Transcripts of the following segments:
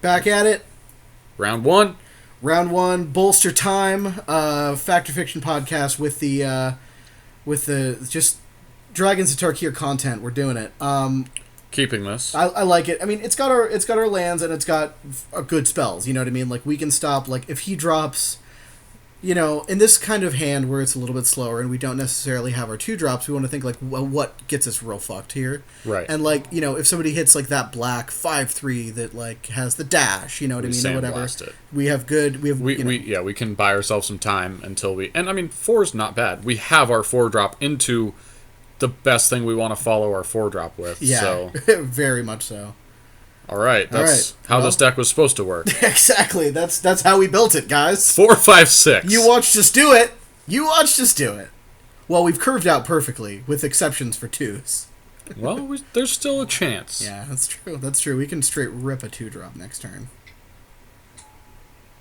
Back at it. Round one. Round one, bolster time. Factor Fiction podcast with the just Dragons of Tarkir content. We're doing it. Keeping this. I like it. I mean, it's got our lands and it's got good spells. You know what I mean? Like we can stop. Like if he drops, you know, in this kind of hand where it's a little bit slower and we don't necessarily have our 2-drops, we want to think like, well, what gets us real fucked here? Right. And like, you know, if somebody hits like that black 5/3 that like has the dash, you know what I mean, or whatever. It. We have good. We can buy ourselves some time until we. And I mean, 4's not bad. We have our 4-drop into the best thing we want to follow our 4-drop with. Yeah, so. Very much so. All right, that's how this deck was supposed to work. Exactly. That's how we built it, guys. 4, 5, 6. You watched us do it. Well, we've curved out perfectly, with exceptions for 2s. Well, there's still a chance. Yeah, that's true. We can straight rip a 2-drop next turn.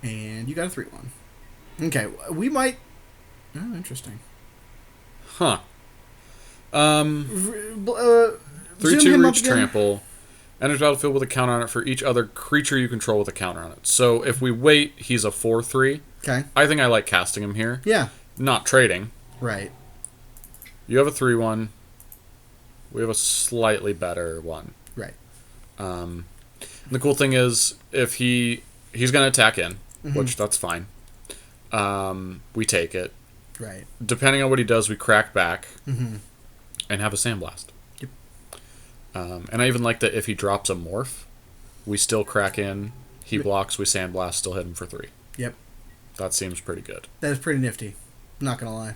And you got a 3/1. Okay, we might. Oh, interesting. Huh. 3/2 reach trample. Enters battlefield with a counter on it for each other creature you control with a counter on it. So if we wait, he's a 4/3. Okay. I think I like casting him here. Yeah. Not trading. Right. You have a 3/1. We have a slightly better one. Right. The cool thing is, if he's going to attack in, which that's fine. We take it. Right. Depending on what he does, we crack back and have a sandblast. Yep. And I even like that if he drops a morph, we still crack in. He blocks, we sandblast, still hit him for 3. Yep. That seems pretty good. That is pretty nifty. Not gonna lie.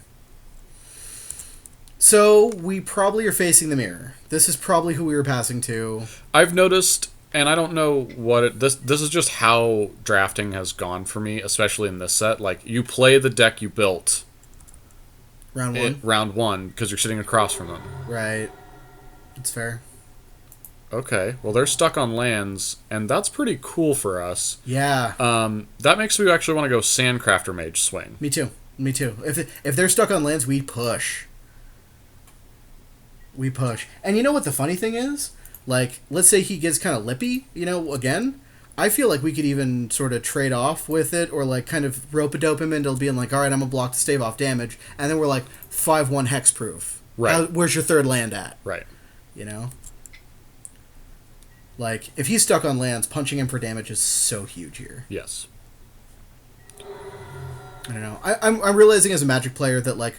So we probably are facing the mirror. This is probably who we were passing to. I've noticed, and I don't know what this is just how drafting has gone for me, especially in this set. Like you play the deck you built. Round one, because you're sitting across from them. Right. It's fair. Okay, well they're stuck on lands, and that's pretty cool for us. Yeah. That makes me actually want to go Sandcrafter Mage swing. Me too. If they're stuck on lands, we push. And you know what the funny thing is? Like, let's say he gets kind of lippy, you know, again. I feel like we could even sort of trade off with it, or like kind of rope-a-dope him into being like, all right, I'm gonna block to stave off damage, and then we're like 5/1 hexproof. Right. Where's your third land at? Right. You know? Like, if he's stuck on lands, punching him for damage is so huge here. Yes. I don't know. I'm realizing as a Magic player that, like,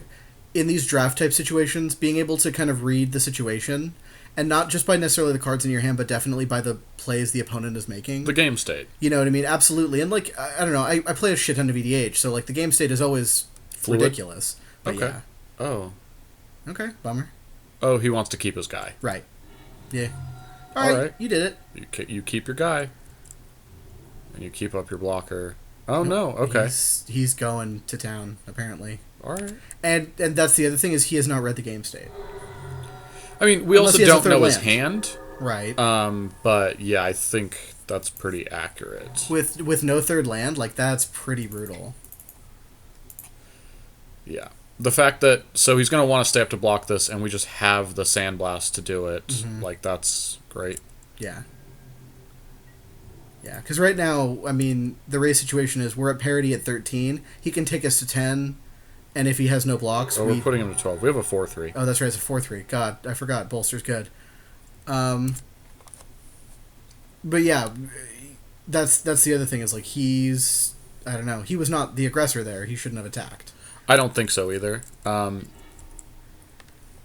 in these draft type situations, being able to kind of read the situation, and not just by necessarily the cards in your hand, but definitely by the plays the opponent is making. The game state. You know what I mean? Absolutely. And, like, I don't know. I play a shit ton of EDH, so, like, the game state is always fluid. Ridiculous. But okay. Yeah. Oh. Okay. Bummer. Oh, he wants to keep his guy. Right. Yeah. All right. You did it. You keep your guy. And you keep up your blocker. Oh, no. Okay. He's going to town, apparently. All right. And that's the other thing is he has not read the game state. I mean, we also don't know his hand. Right. But yeah, I think that's pretty accurate. With no third land, like that's pretty brutal. Yeah. The fact that so he's going to want to stay up to block this, and we just have the Sandblast to do it. Like that's great. Yeah. Yeah, because right now, I mean, the race situation is we're at parity at 13. He can take us to 10, and if he has no blocks, we're putting him to 12. We have a 4/3. Oh, that's right, it's a 4/3. God, I forgot. Bolster's good. But yeah, that's the other thing is like I don't know. He was not the aggressor there. He shouldn't have attacked. I don't think so either. And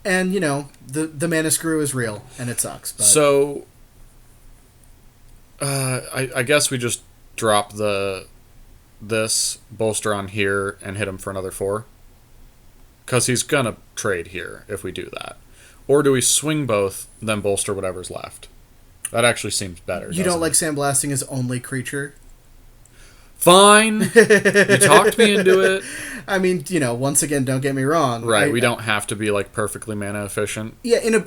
you know the mana screw is real, and it sucks. But. So. I guess we just drop this bolster on here and hit him for another 4. Because he's gonna trade here if we do that. Or do we swing both, then bolster whatever's left? That actually seems better. You don't like sandblasting his only creature? Fine. You talked me into it. I mean, you know, once again, don't get me wrong. Right, we don't have to be like perfectly mana efficient. Yeah, in a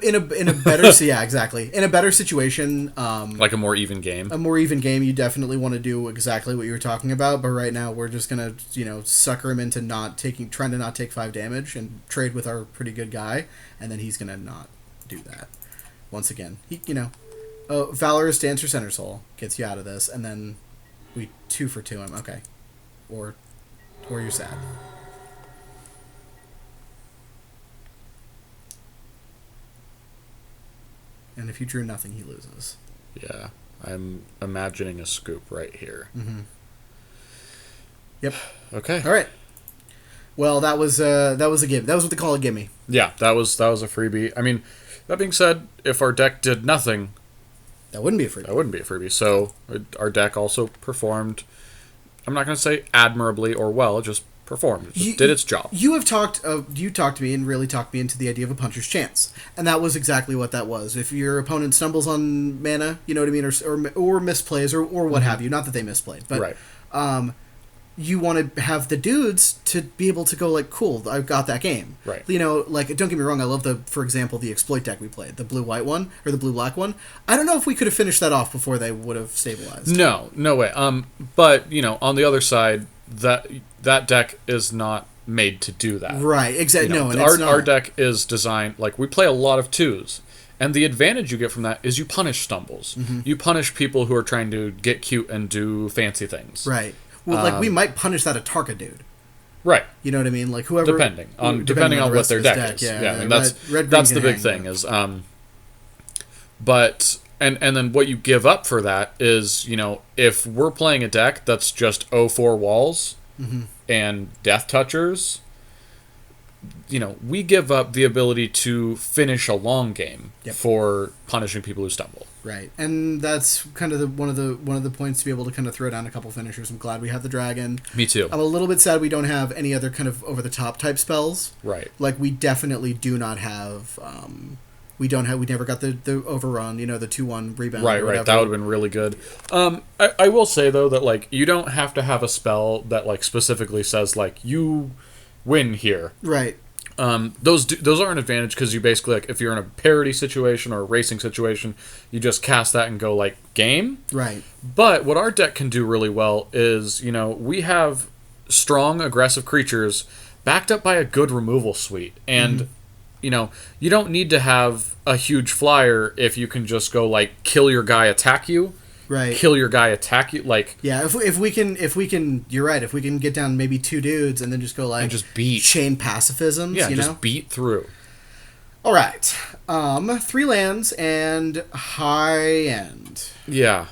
better yeah, exactly. In a better situation, like a more even game. A more even game, you definitely want to do exactly what you were talking about. But right now, we're just gonna, you know, sucker him into trying to not take 5 damage and trade with our pretty good guy, and then he's gonna not do that. Once again, he, you know, Oh, Valorous Dancer Center Soul gets you out of this, and then we 2 for 2 him. Okay. Or you're sad. And if you drew nothing, he loses. Yeah. I'm imagining a scoop right here. Mm-hmm. Yep. Okay. All right. Well, that was a gimme. That was what they call a gimme. Yeah, that was a freebie. I mean, that being said, if our deck did nothing, that wouldn't be a freebie. That wouldn't be a freebie. So our deck also performed. I'm not going to say admirably or well. It just performed. It just did its job. You talked to me and really talked me into the idea of a puncher's chance, and that was exactly what that was. If your opponent stumbles on mana, you know what I mean, or misplays or what have you. Not that they misplayed, but right. You want to have the dudes to be able to go like, cool, I've got that game. Right. You know, like, don't get me wrong, I love for example, the exploit deck we played, the blue-white one, or the blue-black one. I don't know if we could have finished that off before they would have stabilized. No way. But, you know, on the other side, that deck is not made to do that. Right, exactly. You know, no, and our deck is designed, like, we play a lot of 2s. And the advantage you get from that is you punish stumbles. Mm-hmm. You punish people who are trying to get cute and do fancy things. Right. Well, like, we might punish that Atarka dude. Right. You know what I mean? Like, whoever... Depending on what their deck is. Yeah, I mean, that's the big thing is... But... And then what you give up for that is, you know, if we're playing a deck that's just 0-4 walls and Death Touchers... You know, we give up the ability to finish a long game for punishing people who stumble. Right, and that's kind of one of the points to be able to kind of throw down a couple finishers. I'm glad we have the dragon. Me too. I'm a little bit sad we don't have any other kind of over the top type spells. Right. Like we definitely do not have. We never got the overrun. You know, the 2-1 rebound. Right. That would have been really good. I will say though that like you don't have to have a spell that like specifically says like you win here. Right. Those are an advantage because you basically like if you're in a parity situation or a racing situation, you just cast that and go like game. Right. But what our deck can do really well is, you know, we have strong aggressive creatures backed up by a good removal suite, and you know you don't need to have a huge flyer if you can just go like kill your guy, attack you. Right. Kill your guy, attack you, like... Yeah, if we can, you're right, if we can get down maybe 2 dudes and then just go, like... And just beat. Chain pacifisms, yeah, you know? just beat through. All right. 3 lands and high end. Yeah.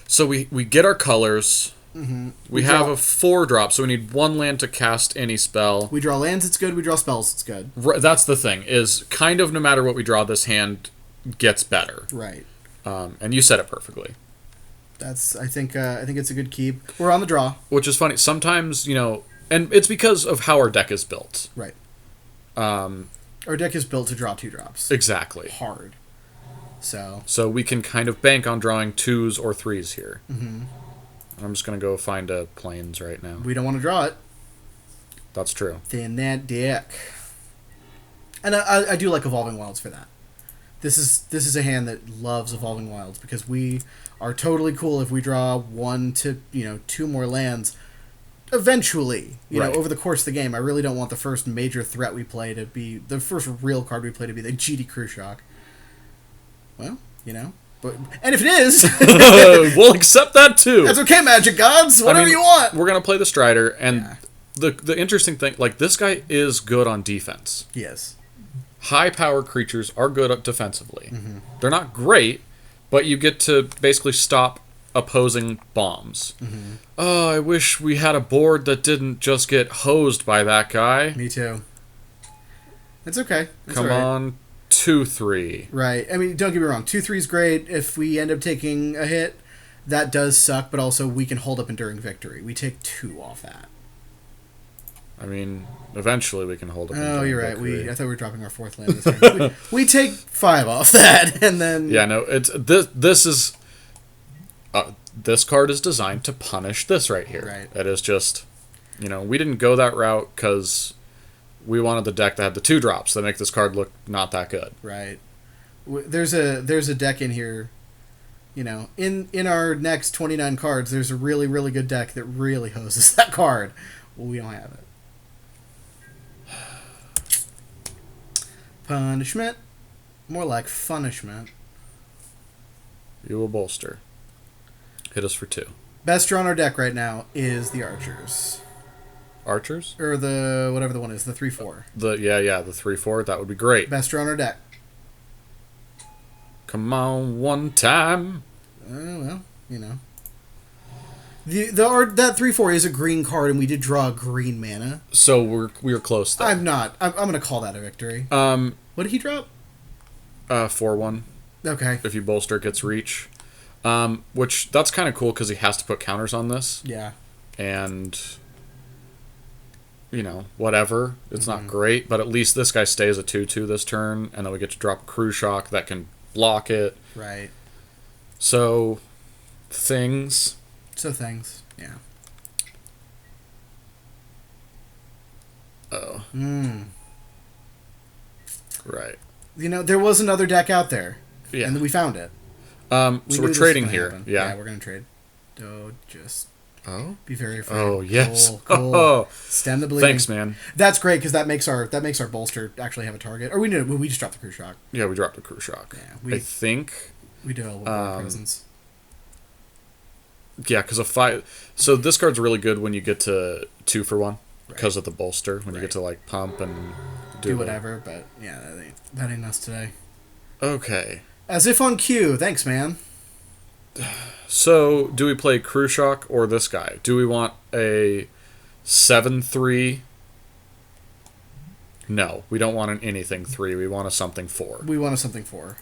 So we get our colors. Mm-hmm. We have a 4-drop, so we need 1 land to cast any spell. We draw lands, it's good. We draw spells, it's good. That's the thing, is kind of no matter what we draw, this hand gets better. Right. And you said it perfectly. I think it's a good keep. We're on the draw. Which is funny. Sometimes, you know, and it's because of how our deck is built. Right. Our deck is built to draw 2 drops. Exactly. Hard. So we can kind of bank on drawing 2s or 3s here. Mm-hmm. I'm just going to go find a plains right now. We don't want to draw it. That's true. Thin that deck. And I do like Evolving Wilds for that. This is a hand that loves Evolving Wilds because we are totally cool if we draw 1 to 2 more lands. Eventually, you know, over the course of the game, I really don't want the first major threat we play to be the first real card we play to be the GD Crew Shock. Well, you know, and if it is, we'll accept that too. That's okay, Magic Gods. Whatever you want. We're gonna play the Strider, and the interesting thing, like this guy is good on defense. Yes. High-powered creatures are good defensively. Mm-hmm. They're not great, but you get to basically stop opposing bombs. Mm-hmm. Oh, I wish we had a board that didn't just get hosed by that guy. Me too. It's okay. It's Come on, 2-3. Right. I mean, don't get me wrong. 2-3 is great. If we end up taking a hit, that does suck, but also we can hold up enduring victory. We take 2 off that. I mean, eventually we can hold up. Oh, you're right. I thought we were dropping our 4th land this turn. we take 5 off that, and then... Yeah, no, it's this is... this card is designed to punish this right here. Right. It is just... You know, we didn't go that route because we wanted the deck that had the 2 drops that make this card look not that good. Right. There's a deck in here... You know, in our next 29 cards, there's a really, really good deck that really hoses that card. Well, we don't have it. Punishment. More like funishment. You will bolster. Hit us for 2. Best draw on our deck right now is the Archers. Archers? Or the, whatever the one is, the 3/4. The 3/4. That would be great. Best draw on our deck. Come on, one time. Well, you know. That 3/4 is a green card, and we did draw a green mana. So we were close there. I'm going to call that a victory. What did he drop? 4/1. Okay. If you bolster, it gets reach. Which, that's kind of cool because he has to put counters on this. Yeah. And, whatever. It's not great, but at least this guy stays a 2/2 this turn, and then we get to drop a Crew Shock that can block it. Right. So, things. Yeah. Oh. Right. There was another deck out there. Yeah. And we found it. So we're trading here. Happen. Yeah. We're going to trade. Just Oh? be very afraid. Oh, yes. Cool. Oh. Stem the bleeding. Thanks, man. That's great because that makes our bolster actually have a target. Or we just dropped the Crew Shock. Yeah, we dropped a Crew Shock. Yeah, I think. We do a little bit of presence. Yeah, because so this card's really good when you get to 2-for-1 because of the bolster. When you get to pump and do whatever. But yeah, that ain't us today. Okay. As if on cue. Thanks, man. So, do we play Crew Shock or this guy? Do we want a 7/3? No, we don't want an anything 3. We want a something 4. We want a something 4.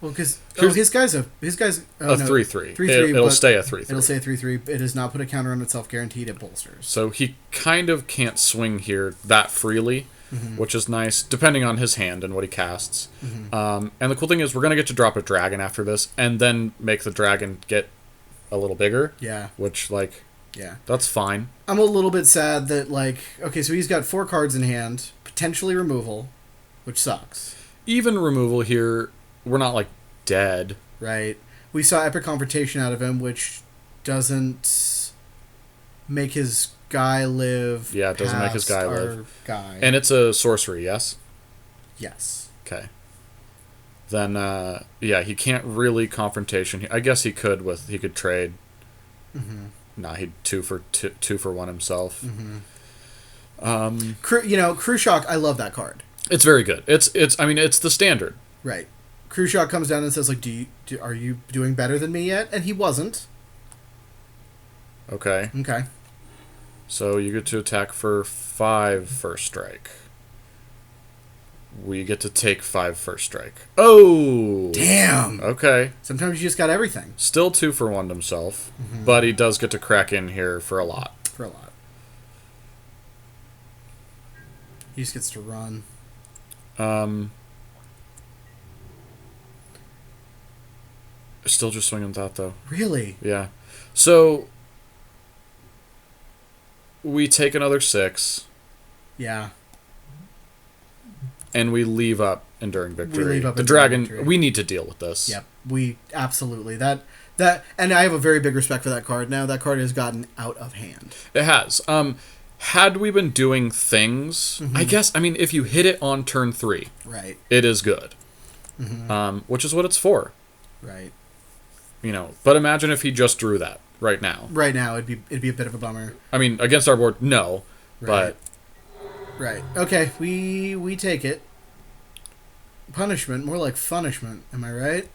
Well, because his guy's a 3/3. 3/3. It'll stay a 3/3. It'll stay a 3/3. It does not put a counter on itself. Guaranteed. It bolsters. So he kind of can't swing here that freely, which is nice, depending on his hand and what he casts. And the cool thing is we're going to get to drop a dragon after this, and then make the dragon get a little bigger. Yeah. Which, yeah. that's fine. I'm a little bit sad that, okay, so he's got 4 cards in hand, potentially removal, which sucks. Even removal here, we're not, dead. Right. We saw Epic Confrontation out of him, which doesn't make his guy live. Yeah, it doesn't make his guy live. Guy. And it's a sorcery, yes? Yes. Okay. Then, he can't really confrontation. I guess he could he could trade. Nah, he'd 2-for-1 himself. Crew Shock, I love that card. It's very good. It's the standard. Right. Crew Shock comes down and says, are you doing better than me yet? And he wasn't. Okay. Okay. So you get to attack for 5 first strike. We get to take 5 first strike. Oh! Damn! Okay. Sometimes you just got everything. Still 2-for-1 himself, but he does get to crack in here for a lot. He just gets to run. Still just swinging that, though. Really? Yeah. So, we take another 6. Yeah. And we leave up Enduring Victory. We leave up the Enduring dragon, Victory. we need to deal with this. Yep. We absolutely. That, and I have a very big respect for that card now. That card has gotten out of hand. It has. Had we been doing things, I guess, if you hit it on turn 3, right, it is good. Which is what it's for. Right. But imagine if he just drew that right now. Right now, it'd be a bit of a bummer. Against our board, no. Right. But right. Okay, we take it. Punishment, more like funishment. Am I right?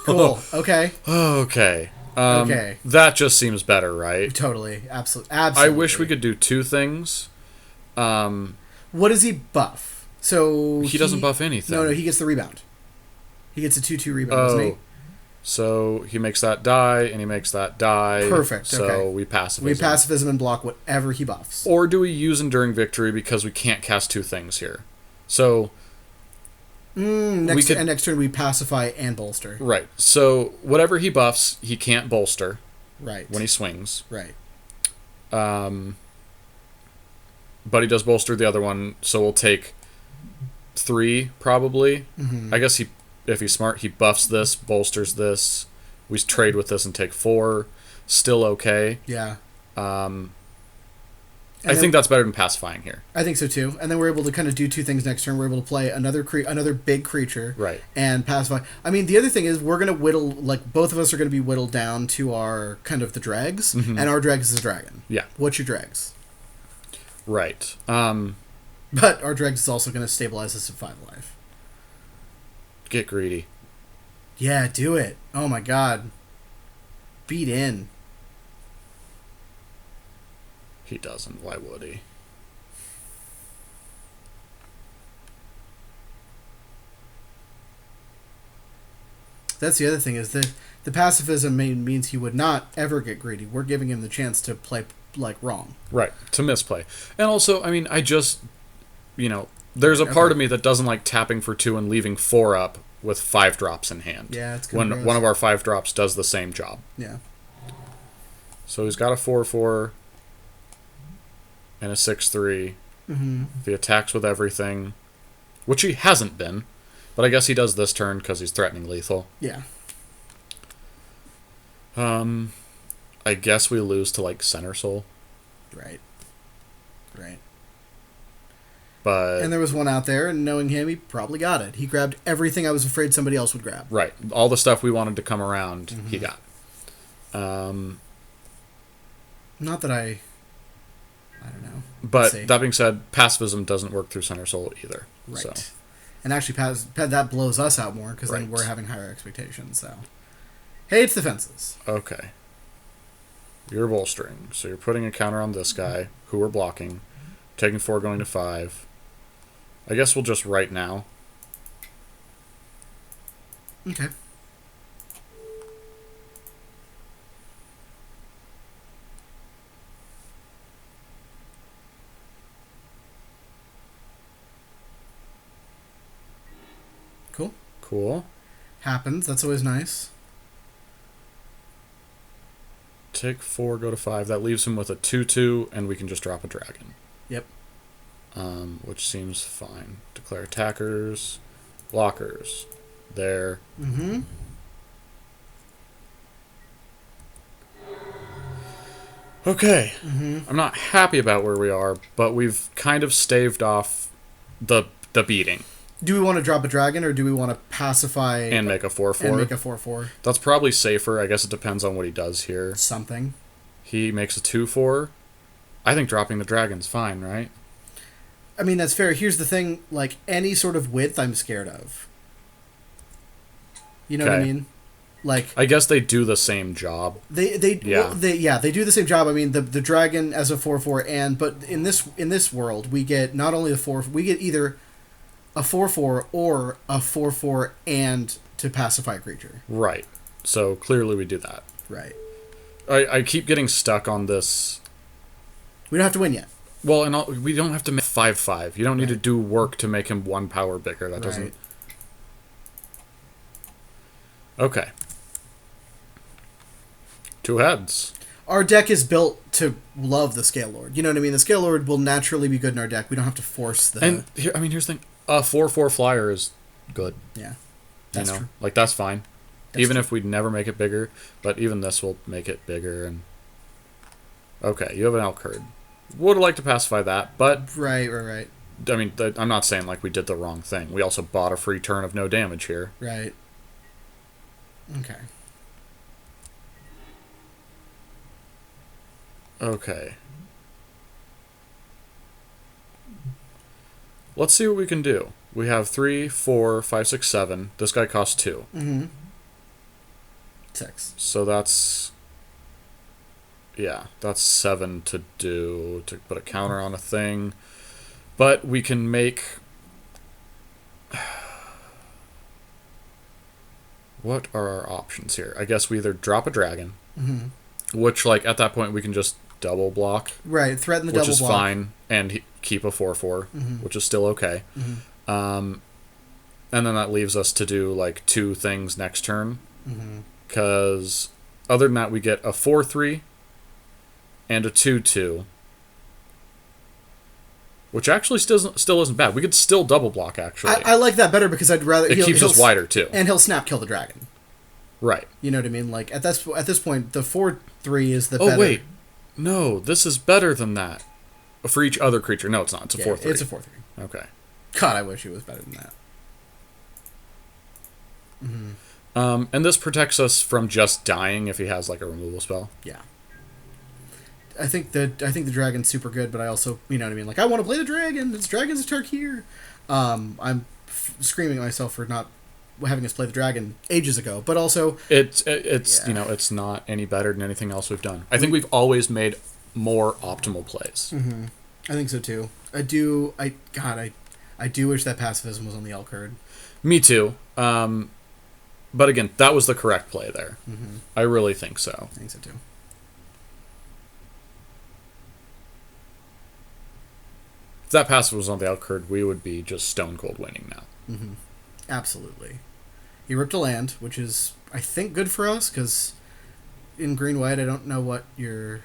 Cool. Okay. Okay. Okay. That just seems better, right? Totally. Absolutely. I wish we could do 2 things. What does he buff? So he doesn't buff anything. No, he gets the rebound. He gets a 2/2 rebound, doesn't he? So he makes that die, and he makes that die. Perfect. So okay. we pacifism. We pacifism and block whatever he buffs. Or do we use Enduring Victory because we can't cast 2 things here? So next turn we pacify and bolster. Right. So whatever he buffs, he can't bolster. Right. When he swings. Right. But he does bolster the other one, so we'll take 3 probably. I guess if he's smart, he buffs this, bolsters this. We trade with this and take 4. Still okay. Yeah. And And I then, think that's better than pacifying here. I think so too. And then we're able to kind of do two things next turn. We're able to play another big creature, Right. and pacify. I mean, the other thing is we're gonna whittle, like both of us are gonna be whittled down to our kind of the dregs, and our dregs is a dragon. Yeah. What's your dregs? Right. But our dregs is also gonna stabilize us at 5 life. Get greedy. Yeah, do it. Oh my god. Beat in. He doesn't. Why would he? That's the other thing, is that the pacifism means he would not ever get greedy. We're giving him the chance to play, like, wrong. Right. To misplay. And also, I mean, I just, there's a part of me that doesn't like tapping for 2 and leaving 4 up with 5 drops in hand. Yeah, it's kind when of gross. one of our 5 drops does the same job. Yeah. So he's got a 4/4 and a 6/3. Mm-hmm. If he attacks with everything, which he hasn't been, but I guess he does this turn because he's threatening lethal. Yeah. I guess we lose to like Center Soul. Right. But And there was one out there, and knowing him, he probably got it. He grabbed everything I was afraid somebody else would grab. right, all the stuff we wanted to come around, he got. Not that I don't know. But see. that being said, pacifism doesn't work through Center Soul either. Right. So. And actually, that blows us out more, because then Right. we're having higher expectations. So, hey, it's defenses. Okay. You're bolstering, so you're putting a counter on this guy, who we're blocking, taking 4, going to 5. I guess we'll just write now. Okay. Cool. Cool. Happens. That's always nice. Take 4, go to 5. That leaves him with a 2/2, and we can just drop a dragon. Yep. Which seems fine. Declare attackers, blockers. There. Mm-hmm. Okay. Mm-hmm. I'm not happy about where we are, but we've kind of staved off the beating. Do we want to drop a dragon, or do we want to pacify And make a 4/4. and make a 4/4? That's probably safer. I guess it depends on what he does here. Something. He makes a 2/4. I think dropping the dragon's fine, right? I mean, that's fair. Here's the thing, like, any sort of width I'm scared of. You know what I Okay. mean? Like, I guess they do the same job. they do the same job. I mean, the dragon as a 4/4, but in this world, we get not only the 4, we get either a 4/4 or a 4/4 and to pacify a creature. Right. So clearly we do that. Right. I keep getting stuck on this. We don't have to win yet. Well, and we don't have to make 5/5. You don't need to do work to make him 1 power bigger. That doesn't. Right. Okay. 2 heads. Our deck is built to love the Scale Lord. You know what I mean? The Scale Lord will naturally be good in our deck. We don't have to force the... And here's the thing. A 4/4 flyer is good. Yeah. That's true. Like, that's fine. That's even true. if we'd never make it bigger. But even this will make it bigger. And okay, you have an elk herd. Would like to pacify that, but... Right. I mean, I'm not saying, like, we did the wrong thing. We also bought a free turn of no damage here. Right. Okay. Okay. Let's see what we can do. We have 3, 4, 5, 6, 7. This guy costs 2. Mm-hmm. 6. So that's... Yeah, that's 7 to do, to put a counter on a thing. But we can make... What are our options here? I guess we either drop a dragon, which, like, at that point we can just double block, Right. Threaten the which double is block. fine, and keep a 4/4, which is still okay. And then that leaves us to do, like, 2 things next turn. Because other than that, we get a 4/3 and a 2/2. Which actually still isn't bad. We could still double block, actually. I like that better because I'd rather... It keeps us wider, too. And he'll snap kill the dragon. Right. You know what I mean? Like, at this point, the 4/3 is the better... Oh, wait. No, this is better than that. For each other creature. No, it's not. It's a 4/3. It's a 4/3. Okay. God, I wish it was better than that. And this protects us from just dying if he has like a removal spell. Yeah. I think the dragon's super good, but I also, you know what I mean? Like, I want to play the dragon. This dragon's a Tarkir. I'm screaming at myself for not having us play the dragon ages ago, but also it's you know, it's not any better than anything else we've done. I think we've always made more optimal plays. I think so too. I do wish that pacifism was on the L card. Me too. But again, that was the correct play there. I really think so. I think so too. If that passive was on the L card, we would be just stone cold winning now. Absolutely. He ripped a land, which is, I think, good for us, because in green-white, I don't know what your,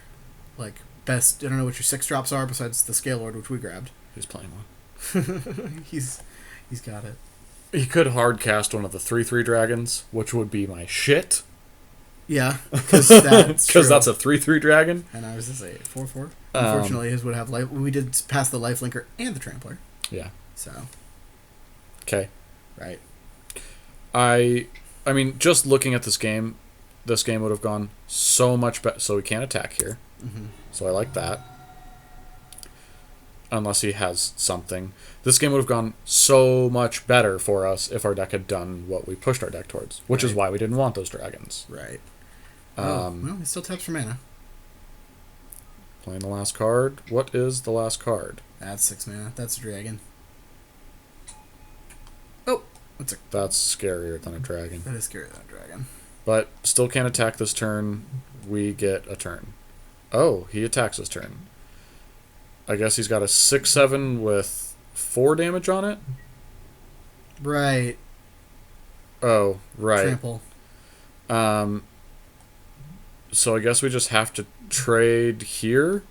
like, best... I don't know what your 6-drops are, besides the Scale Lord, which we grabbed. He's playing one. He's got it. He could hard cast one of the 3/3 dragons, which would be my shit. Yeah, because that's that's a 3/3 dragon. And I was to say 4/4. Unfortunately, his would have life. We did pass the lifelinker and the trampler. Yeah. So. Okay. Right. I mean, just looking at this game would have gone so much better. So we can't attack here. So I like that. Unless he has something. This game would have gone so much better for us if our deck had done what we pushed our deck towards. Which is why we didn't want those dragons. Right. Well, he still taps for mana. Playing the last card. What is the last card? That's 6 mana. That's a dragon. That's scarier than a dragon. That is scarier than a dragon. But still can't attack this turn. We get a turn. Oh, he attacks this turn. I guess he's got a 6/7 with 4 damage on it? Right. Oh, right. Trample. So I guess we just have to trade here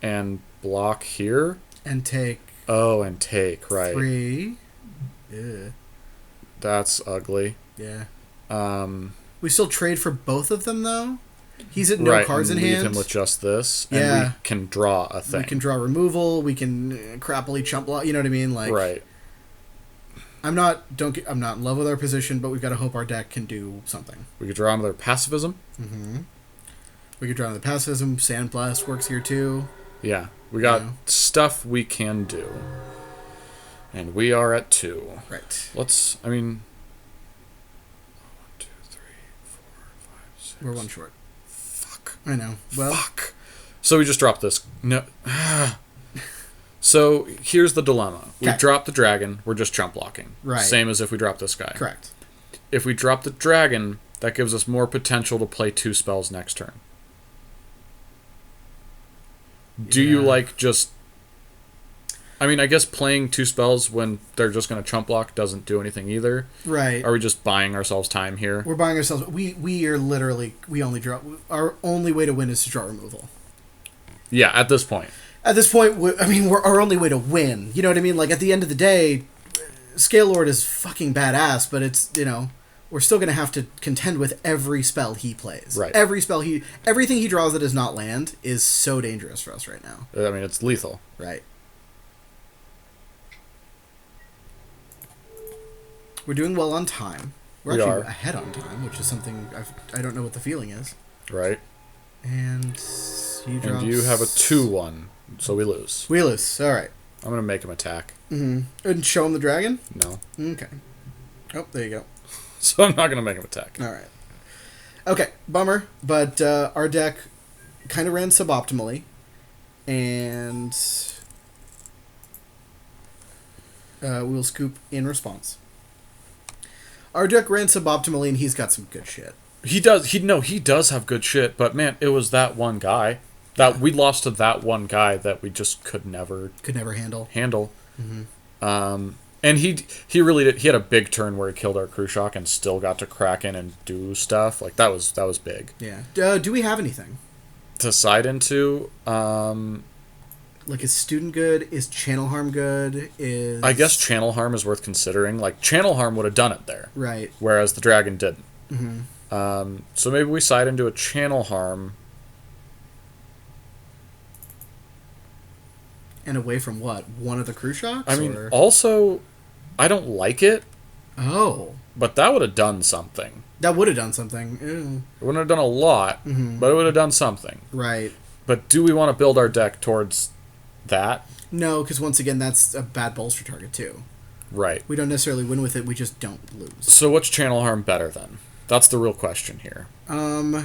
and block here. And take. Oh, and take, right. 3. Yeah. That's ugly. Yeah. We still trade for both of them, though? He's at no right, cards in leave hand. Him with just this, and we can draw a thing. We can draw removal. We can crappily chump block. You know what I mean? Like, right. I'm not in love with our position, but we've got to hope our deck can do something. We could draw another pacifism. We could draw another pacifism. Sandblast works here too. Yeah, we got stuff we can do, and we are at 2. Right. Let's. I mean. 1, 2, 3, 4, 5, 6. We're 1 short. Fuck. I know. Well. Fuck. So we just dropped this. No. So here's the dilemma. We drop the dragon. We're just chump blocking. Right. Same as if we drop this guy. Correct. If we drop the dragon, that gives us more potential to play 2 spells next turn. Do you like just... I mean, I guess playing 2 spells when they're just going to chump block doesn't do anything either. Right. Are we just buying ourselves time here? We're buying ourselves... We are literally... We only draw... Our only way to win is to draw removal. Yeah, at this point. At this point, we're our only way to win. You know what I mean? Like, at the end of the day, Scale Lord is fucking badass, but it's, you know... We're still going to have to contend with every spell he plays. Right. Everything he draws that does not land is so dangerous for us right now. I mean, it's lethal. Right. We're doing well on time. We're actually ahead on time, which is something I don't know what the feeling is. Right. And he drops... And you have a 2/1, so we lose. We lose. All right. I'm going to make him attack. And show him the dragon? No. Okay. Oh, there you go. So I'm not going to make him attack. All right. Okay, bummer, but our deck kind of ran suboptimally, and we'll scoop in response. Our deck ran suboptimally, and he's got some good shit. He does have good shit, but man, it was that one guy that we lost to that one guy that we just could never handle. And he really did. He had a big turn where he killed our crew shock and still got to crack in and do stuff. Like that was big. Yeah. Do we have anything to side into? Like, is Student good? Is Channel Harm good? I guess Channel Harm is worth considering. Like, Channel Harm would have done it there. Right. Whereas the Dragon didn't. So maybe we side into a Channel Harm. And away from what? One of the crew shocks? I mean, also, I don't like it. Oh. But that would have done something. That would have done something. Ew. It wouldn't have done a lot, but it would have done something. Right. But do we want to build our deck towards that? No, because once again, that's a bad bolster target, too. Right. We don't necessarily win with it, we just don't lose. So what's Channel Harm better than? That's the real question here. Do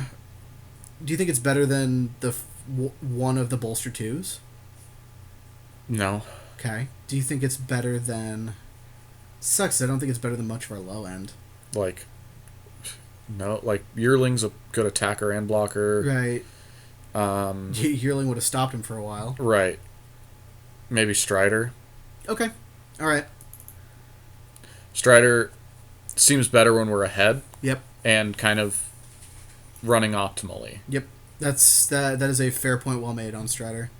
you think it's better than the one of the bolster 2s? No. Okay. Do you think it's better than... Sucks, I don't think it's better than much of our low end. Like, no, like, Yearling's a good attacker and blocker. Right. Yearling would have stopped him for a while. Right. Maybe Strider. Okay. Alright. Strider seems better when we're ahead. Yep. And kind of running optimally. Yep. That is a fair point well made on Strider.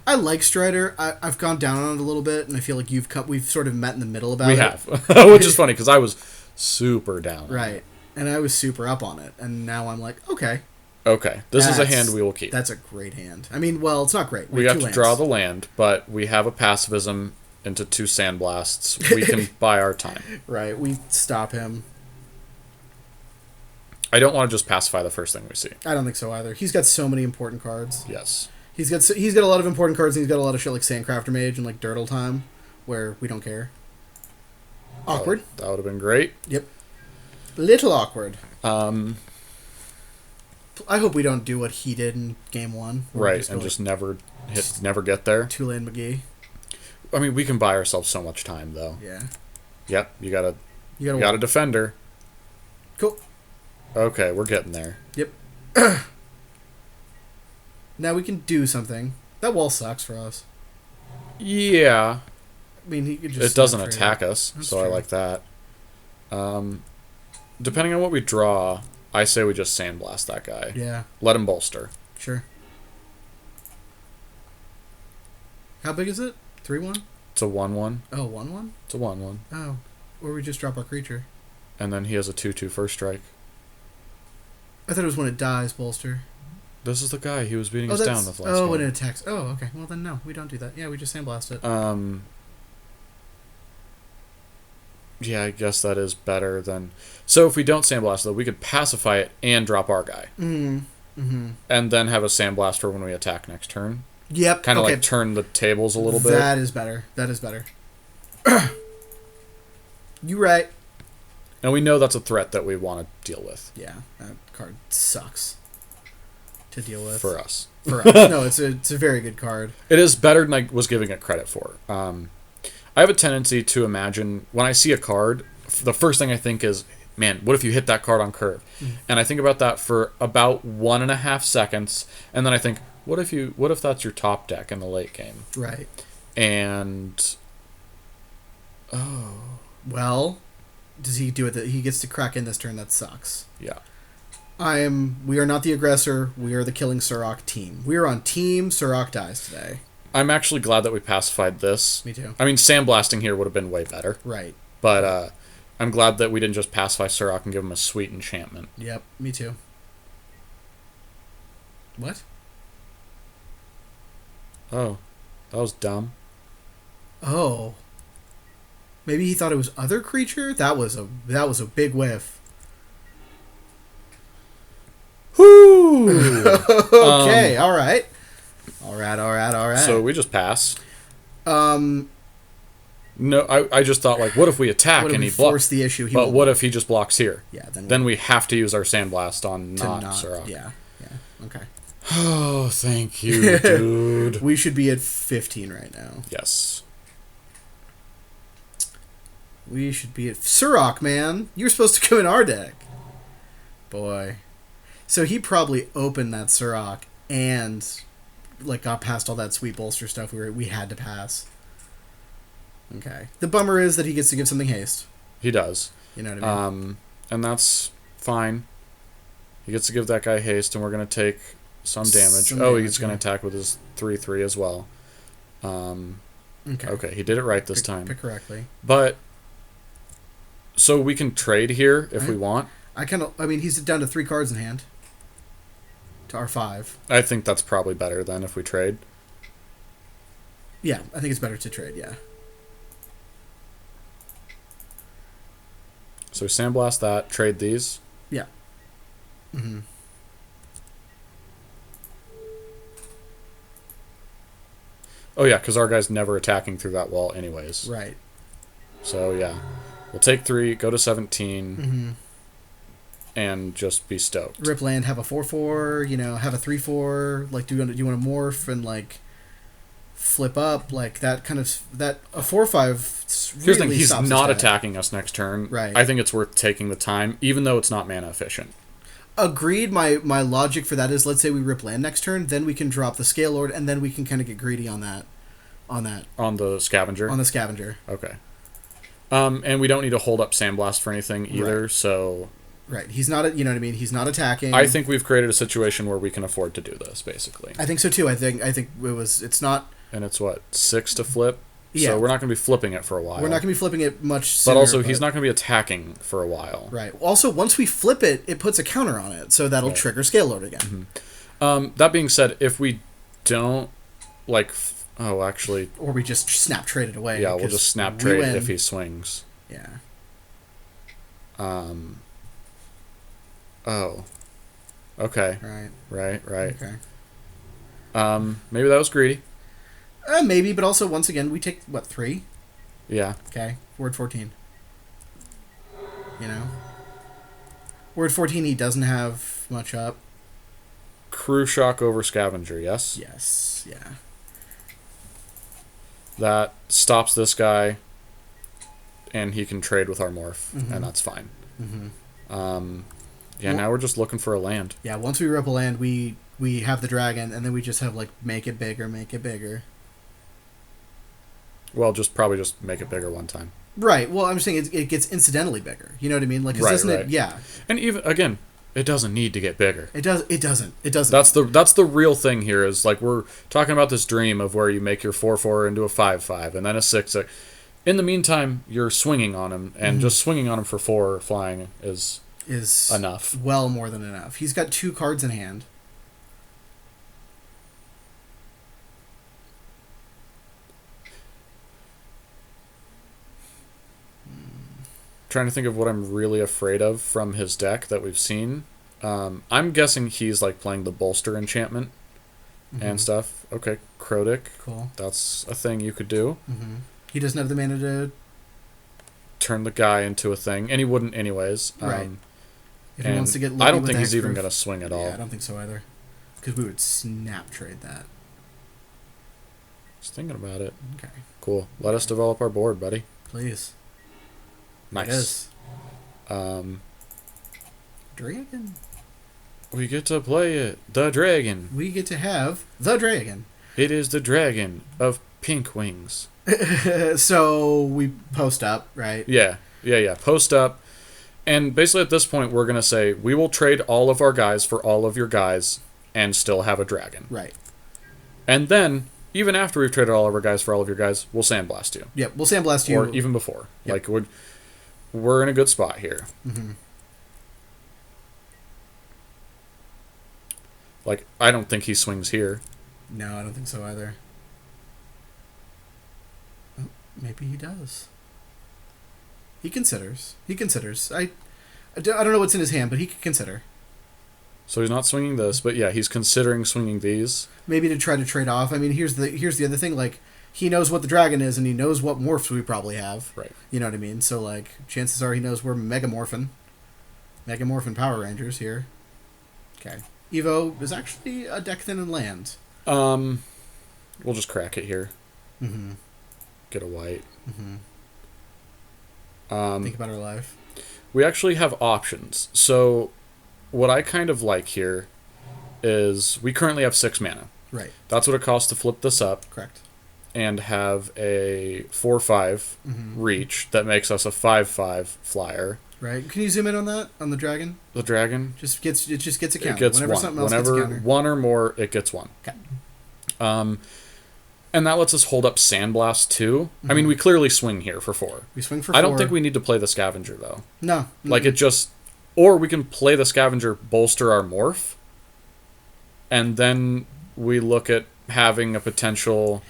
I like Strider. I've gone down on it a little bit, and I feel like we've sort of met in the middle about it. We have. Which is funny, because I was super down on it. And I was super up on it, and now I'm like, okay. Okay, this is a hand we will keep. That's a great hand. I mean, well, it's not great. We have to draw the land, but we have a pacifism into 2 Sandblasts. We can buy our time. Right, we stop him. I don't want to just pacify the first thing we see. I don't think so either. He's got so many important cards. Yes. He's got a lot of important cards, and he's got a lot of shit like Sandcrafter Mage and like Dirtle Time, where we don't care. Awkward. That would have been great. Yep. Little awkward. I hope we don't do what he did in game 1. Right, and just never get there. Tulane McGee. I mean, we can buy ourselves so much time, though. Yeah. Yep, you got a defender. Cool. Okay, we're getting there. Yep. Now we can do something. That wall sucks for us. Yeah. I mean, he could just... It doesn't attack us, That's so true. I like that. Depending on what we draw, I say we just Sandblast that guy. Yeah. Let him bolster. Sure. How big is it? 3/1? It's a 1/1. Oh, 1/1? It's a 1/1. Oh. Or we just drop our creature. And then he has a 2/2 first strike. I thought it was when it dies, bolster. This is the guy he was beating us down with last game. game. When it attacks. Oh, okay. Well, then no, we don't do that. Yeah, we just Sandblast it. Yeah, I guess that is better than... So if we don't Sandblast, though, we could pacify it and drop our guy. And then have a Sandblast for when we attack next turn. Yep. Kind of like turn the tables a little bit. That is better. That is better. You right. And we know that's a threat that we want to deal with. Yeah, that card sucks to deal with. For us. For us. No, it's a very good card. It is better than I was giving it credit for. I have a tendency to imagine, when I see a card, the first thing I think is, man, what if you hit that card on curve? And I think about that for about 1.5 seconds, and then I think, what if that's your top deck in the late game? Right. And... Well, does he do it? He gets to crack in this turn. That sucks. Yeah. We are not the aggressor. We are the killing Surok team. We are on team Surok dies today. I'm actually glad that we pacified this. Me too. I mean, sandblasting here would have been way better. Right. But I'm glad that we didn't just pacify Surok and give him a sweet enchantment. Yep, me too. What? Oh, that was dumb. Oh. Maybe he thought it was other creature? That was a big whiff. Whoo! Okay, all right. All right. So we just pass. No, I just thought, like, what if we attack and he blocks? Force the issue. But what if he just blocks here? Yeah, then we have to use our Sandblast on Surok. Yeah, okay. Oh, thank you, dude. We should be at 15 right now. Yes. We should be at... Surok, man! You're supposed to come in our deck. Boy. So he probably opened that Surok and, like, got past all that sweet bolster stuff we had to pass. Okay. The bummer is that he gets to give something haste. He does. You know what I mean? And that's fine. He gets to give that guy haste, and we're going to take some damage. He's going to attack with his 3/3 as well. Okay, he did it right this time. Pick correctly. But, so we can trade here if we want. I mean, he's down to 3 cards in hand. To our 5. I think that's probably better than if we trade. Yeah, I think it's better to trade, yeah. So we sandblast that, trade these. Yeah. Mm-hmm. Oh yeah, because our guy's never attacking through that wall anyways. Right. So yeah, we'll take 3, go to 17, Mm-hmm. and just be stoked. Rip land, have a 4/4, you know, have a 3/4. Like, do you want to morph and like flip up like that kind of that a 4/5? Here's the thing: he's not attacking us next turn. Right. I think it's worth taking the time, even though it's not mana efficient. Agreed. My logic for that is, let's say we rip land next turn, then we can drop the Scale Lord, and then we can kind of get greedy on that. On the Scavenger. On the Scavenger. Okay. And we don't need to hold up Sandblast for anything either. Right. So. Right. He's not. You know what I mean. He's not attacking. I think we've created a situation where we can afford to do this, basically. I think so too. I think it was. It's not. And it's what, 6 to flip. Yeah. So we're not going to be flipping it for a while. We're not going to be flipping it much sooner. But also, he's not going to be attacking for a while. Right. Also, once we flip it, it puts a counter on it, so that'll trigger Scale Lord again. Mm-hmm. That being said, if we don't, like... Oh, actually... Or we just snap trade it away. Yeah, we'll just snap trade if he swings. Yeah. Oh. Okay. Right. Right. Okay. Maybe that was greedy. Maybe, but also, once again, we take, what, 3? Yeah. Okay. Word 14. You know? Word 14, he doesn't have much up. Crew Shock over Scavenger, yes? Yes, yeah. That stops this guy, and he can trade with our morph, and that's fine. Mm-hmm. Now we're just looking for a land. Yeah, once we rip a land, we have the dragon, and then we just have, like, make it bigger. Well, probably just make it bigger one time. Right. Well, I'm saying it gets incidentally bigger. You know what I mean? Like, doesn't it? Yeah. And even again, it doesn't need to get bigger. It doesn't. That's the real thing here. Is like we're talking about this dream of where you make your 4/4 into a 5/5 and then a 6/6. In the meantime, you're swinging on him, and just swinging on him for 4 flying is enough. Well, more than enough. He's got 2 cards in hand. Trying to think of what I'm really afraid of from his deck that we've seen. I'm guessing he's like playing the bolster enchantment and stuff. Okay, Krodic. Cool. That's a thing you could do. Mm-hmm. He doesn't have the mana to turn the guy into a thing, and he wouldn't anyways. Right. If he wants to get, I don't think he's even going to swing at all. Yeah, I don't think so either. Because we would snap trade that. Just thinking about it. Okay. Cool. Let us develop our board, buddy. Please. Nice. Dragon. We get to play it. The dragon. We get to have the dragon. It is the dragon of pink wings. So we post up, right? Yeah. Post up. And basically at this point, we're going to say, we will trade all of our guys for all of your guys and still have a dragon. Right. And then, even after we've traded all of our guys for all of your guys, we'll sandblast you. Yep, we'll sandblast you. Or even before. Yep. Like, we're in a good spot here. Mm-hmm. Like, I don't think he swings here. No, I don't think so either. Oh, maybe he does. He considers. I don't know what's in his hand, but he could consider. So he's not swinging this, but yeah, he's considering swinging these. Maybe to try to trade off. I mean, here's the other thing. Like, he knows what the dragon is, and he knows what morphs we probably have. Right. You know what I mean? So, like, chances are he knows we're Megamorphin Power Rangers here. Okay. Evo is actually a deck thin and land. We'll just crack it here. Mm-hmm. Get a white. Mm-hmm. Think about our life. We actually have options. So, what I kind of like here is we currently have 6 mana. Right. That's what it costs to flip this up. Correct. And have a 4/5 reach that makes us a 5/5 flyer. Right. Can you zoom in on that? On the dragon? The dragon? It just gets a counter. It gets Whenever one. Something else gets a counter. One or more, it gets 1. Okay. And that lets us hold up Sandblast too. I mean, we clearly swing here for 4. We swing for 4. I don't think we need to play the Scavenger, though. No. Like, it just... Or we can play the Scavenger, bolster our morph, and then we look at having a potential...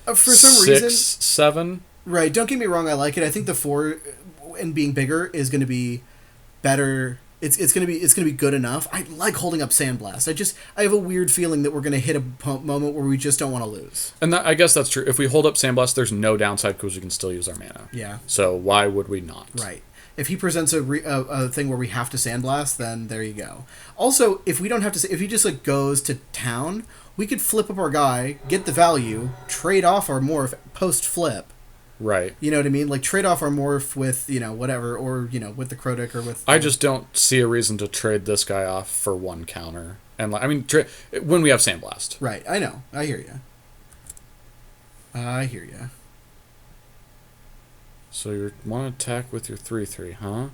For some 6, reason, 7. right? Don't get me wrong, I like it. I think the 4 and being bigger is going to be better. It's gonna be good enough. I like holding up Sandblast. I have a weird feeling that we're gonna hit a moment where we just don't want to lose. And I guess that's true. If we hold up Sandblast, there's no downside because we can still use our mana. Yeah. So why would we not? Right. If he presents a thing where we have to Sandblast, then there you go. Also, if we don't have to, if he just like goes to town, we could flip up our guy, get the value, trade off our morph post flip. Right. You know what I mean? Like, trade off our morph with, whatever, or, with the Crotic or with... I just don't see a reason to trade this guy off for 1 counter. And, when we have Sandblast. Right, I know. I hear you. So you want to attack with your 3/3, huh?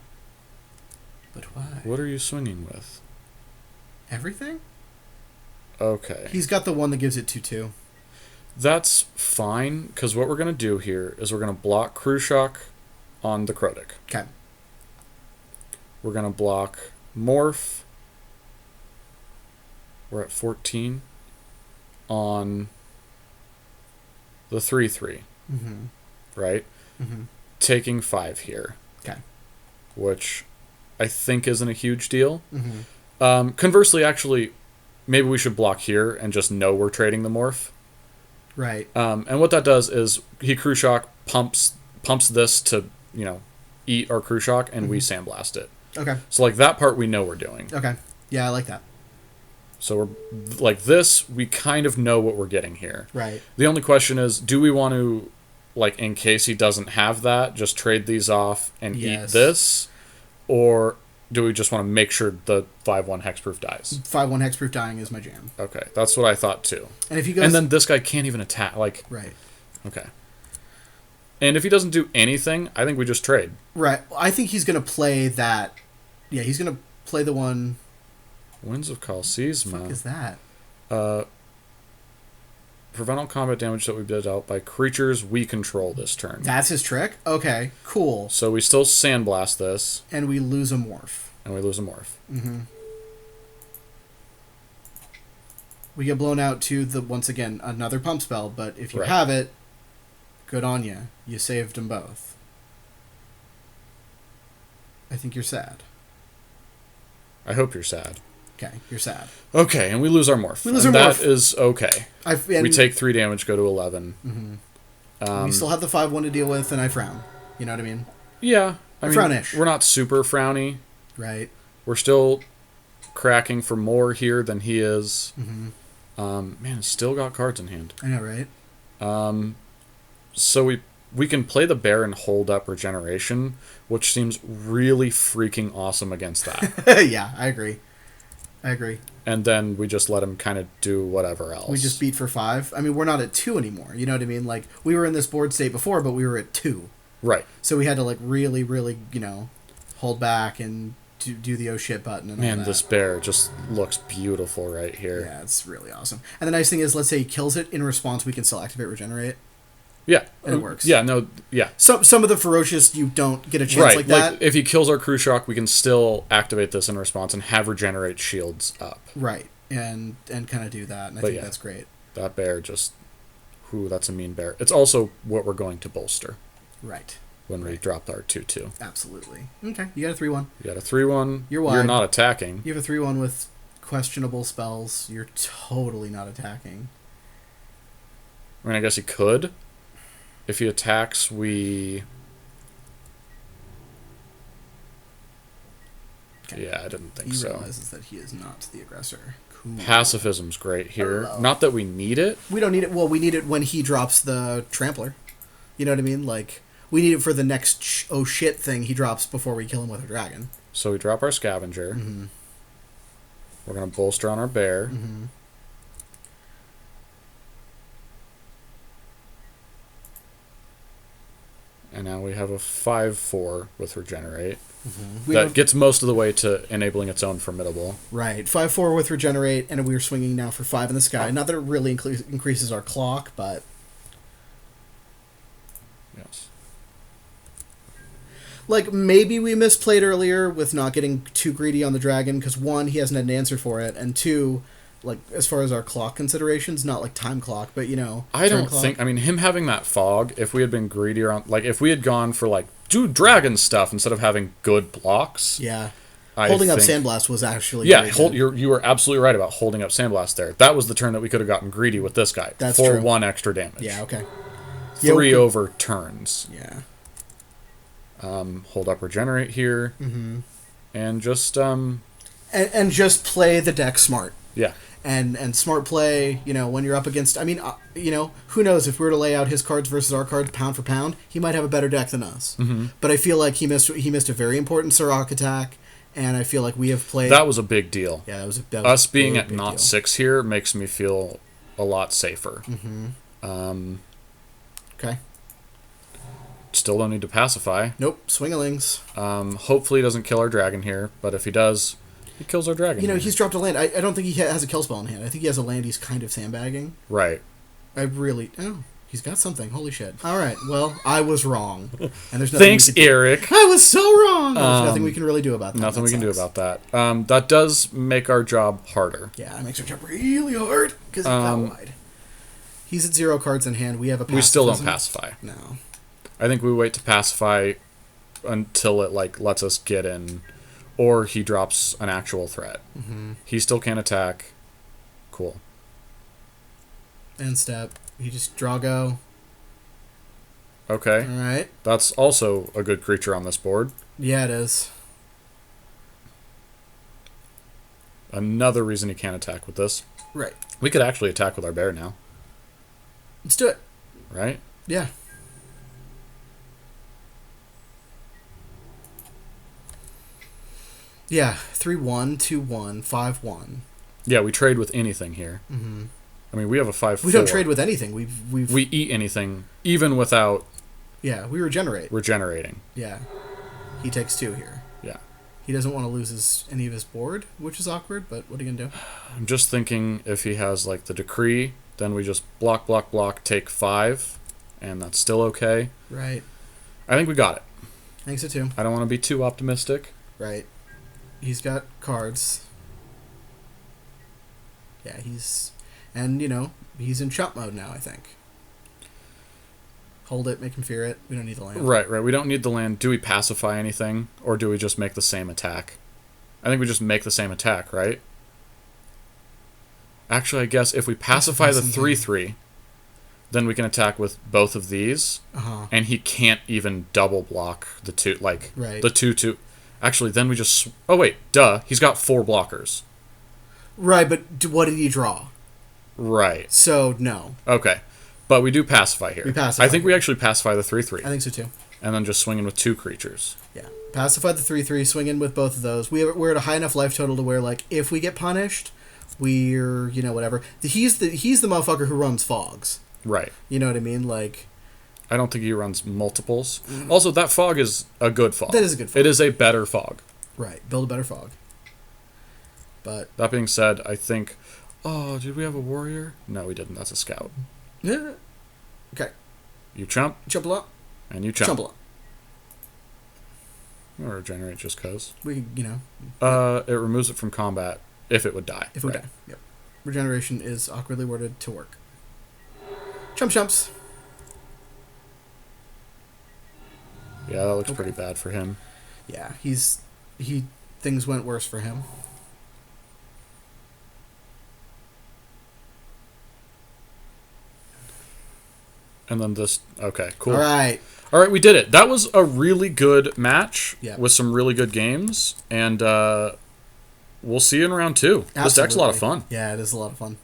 But why? What are you swinging with? Everything? Okay. He's got the one that gives it 2/2. That's fine, because what we're going to do here is we're going to block Krushock on the Crotic. Okay. We're going to block Morph. We're at 14 on the 3/3. Mm-hmm. Right? Mm-hmm. Taking 5 here. Okay. Which I think isn't a huge deal. Mm-hmm. Conversely, actually, maybe we should block here and just know we're trading the Morph. Right. And what that does is he Krushock pumps this to, eat our Krushock, and we Sandblast it. Okay. So, that part we know we're doing. Okay. Yeah, I like that. So, we're this, we kind of know what we're getting here. Right. The only question is, do we want to, in case he doesn't have that, just trade these off and eat this? Or do we just want to make sure the 5/1 hexproof dies? 5/1 hexproof dying is my jam. Okay, that's what I thought too. And if he goes, and then this guy can't even attack. Right. Okay. And if he doesn't do anything, I think we just trade. Right. I think he's gonna play that. Yeah, he's gonna play the one. Winds of Kalsizma. What the fuck is that? Prevent all combat damage that we did out by creatures we control this turn. That's his trick? Okay, cool. So we still Sandblast this. And we lose a morph. Mm-hmm. We get blown out to once again, another pump spell, but if you have it, good on you. You saved them both. I think you're sad. I hope you're sad. Okay, you're sad. Okay, and we lose our morph. That is okay. We take 3 damage, go to 11. Mm-hmm. We still have the 5/1 to deal with, and I frown. You know what I mean? Yeah. I mean, frownish. We're not super frowny. Right. We're still cracking for more here than he is. Mm-hmm. Man, still got cards in hand. I know, right? So we can play the bear and hold up regeneration, which seems really freaking awesome against that. Yeah, I agree. And then we just let him kind of do whatever else. We just beat for 5. I mean, we're not at 2 anymore. You know what I mean? We were in this board state before, but we were at 2. Right. So we had to really, really, hold back and do the oh shit button and all that. Man, this bear just looks beautiful right here. Yeah, it's really awesome. And the nice thing is, let's say he kills it, in response we can still activate Regenerate. Yeah. And it works. Yeah, no, yeah. Some of the ferocious, you don't get a chance like that. If he kills our Krushock, we can still activate this in response and have Regenerate shields up. Right. And kind of do that, and I think that's great. That bear just... that's a mean bear. It's also what we're going to bolster. Right. When we dropped our 2/2. Absolutely. Okay, you got a 3/1. You got a 3/1. You're wide. You're not attacking. You have a 3/1 with questionable spells. You're totally not attacking. I mean, I guess he could. If he attacks, we... Okay. Yeah, I didn't think so. He realizes that he is not the aggressor. Cool. Pacifism's great here. Hello. Not that we need it. We don't need it. Well, we need it when he drops the Trampler. You know what I mean? We need it for the next oh shit thing he drops before we kill him with a dragon. So we drop our Scavenger. Mm-hmm. We're going to bolster on our bear. Mm-hmm. And now we have a 5/4 with Regenerate. Mm-hmm. That gets most of the way to enabling its own Formidable. Right. 5/4 with Regenerate, and we're swinging now for 5 in the sky. Not that it really increases our clock, but... Yes. Maybe we misplayed earlier with not getting too greedy on the dragon, because 1, he hasn't had an answer for it, and 2, like as far as our clock considerations, not like time clock, but I turn don't clock. think. I mean, him having that fog. If we had been greedier on, like, if we had gone for like do dragon stuff instead of having good blocks. Yeah. I Holding up think- Sandblast was actually Yeah, very good. you were absolutely right about holding up Sandblast there. That was the turn that we could have gotten greedy with this guy. That's for true. 1 extra damage. Yeah, okay. 3 Yeah, over turns. Yeah. Hold up regenerate here. Mm-hmm. And just And just play the deck smart. yeah. And smart play, when you're up against... I mean, who knows? If we were to lay out his cards versus our cards pound for pound, he might have a better deck than us. Mm-hmm. But I feel like he missed a very important Sirach attack, and I feel like we have played... That was a big deal. Yeah, that was Us a being big, at big not deal. 6 here makes me feel a lot safer. Mm-hmm. Okay. Still don't need to pacify. Nope, Swingalings. Hopefully he doesn't kill our dragon here, but if he does, he kills our dragon. here. He's dropped a land. I don't think he has a kill spell in hand. I think he has a land he's kind of sandbagging. Right. Oh, he's got something. Holy shit. All right, well, I was wrong. And there's nothing Thanks, Eric. I was so wrong! There's nothing we can really do about that. Nothing That we can do sucks. about that. That does make our job harder. Yeah, it makes our job really hard, because he got wide. He's at 0 cards in hand. We have a We still don't pacifism. pacify. No. I think we wait to pacify until it lets us get in, or he drops an actual threat. Mm-hmm. He still can't attack. Cool. End step. He just Drago. Okay. All right. That's also a good creature on this board. Yeah, it is. Another reason he can't attack with this. Right. We could actually attack with our bear now, Let's do it. right? Yeah. Yeah. 3-1, 2-1, 5-1. Yeah, we trade with anything here. Mm-hmm. I mean, we have a 5/4. We don't trade with anything. We eat anything, even without Yeah, we regenerate. regenerating. Yeah. He takes 2 here. Yeah. He doesn't want to lose any of his board, which is awkward, but what are you going to do? I'm just thinking if he has the decree, then we just block, block, block, take 5, and that's still okay. Right. I think we got it. I think so too. I don't want to be too optimistic. Right. He's got cards. Yeah, he's... And, he's in chop mode now, I think. Hold it, make him fear it. We don't need the land. Right. We don't need the land. Do we pacify anything, or do we just make the same attack? I think we just make the same attack, right? Actually, I guess if we pacify the 3/3, then we can attack with both of these, Uh-huh. and he can't even double block the 2, Right. the 2/2. Actually, then we just... Oh, wait, duh. He's got 4 blockers. Right, but what did he draw? Right. So, no. Okay. But we do pacify here. We pacify I think we here. actually pacify the 3/3. I think so too. And then just swing in with 2 creatures. Yeah. Pacify the 3/3, swing in with both of those. We're at a high enough life total to where, if we get punished, we're, whatever. He's the motherfucker who runs fogs. Right. You know what I mean? I don't think he runs multiples. Also, that fog is a good fog. That is a good fog. It is a better fog. Right. Build a better fog. But, That being said, I think... Oh, did we have a warrior? No, we didn't. That's a scout. yeah. Okay. You chump, Jump a lot. and you chump. Jump a lot. Or regenerate just because. We, It removes it from combat if it would die. if we right. die. Yep. Regeneration is awkwardly worded to work. Chumps. Yeah, that looks Okay. pretty bad for him. Yeah, things went worse for him. And then this... Okay, cool. All right. All right, we did it. That was a really good match Yeah. with some really good games. And we'll see you in round 2. This deck's a lot of Absolutely. fun. Yeah, it is a lot of fun.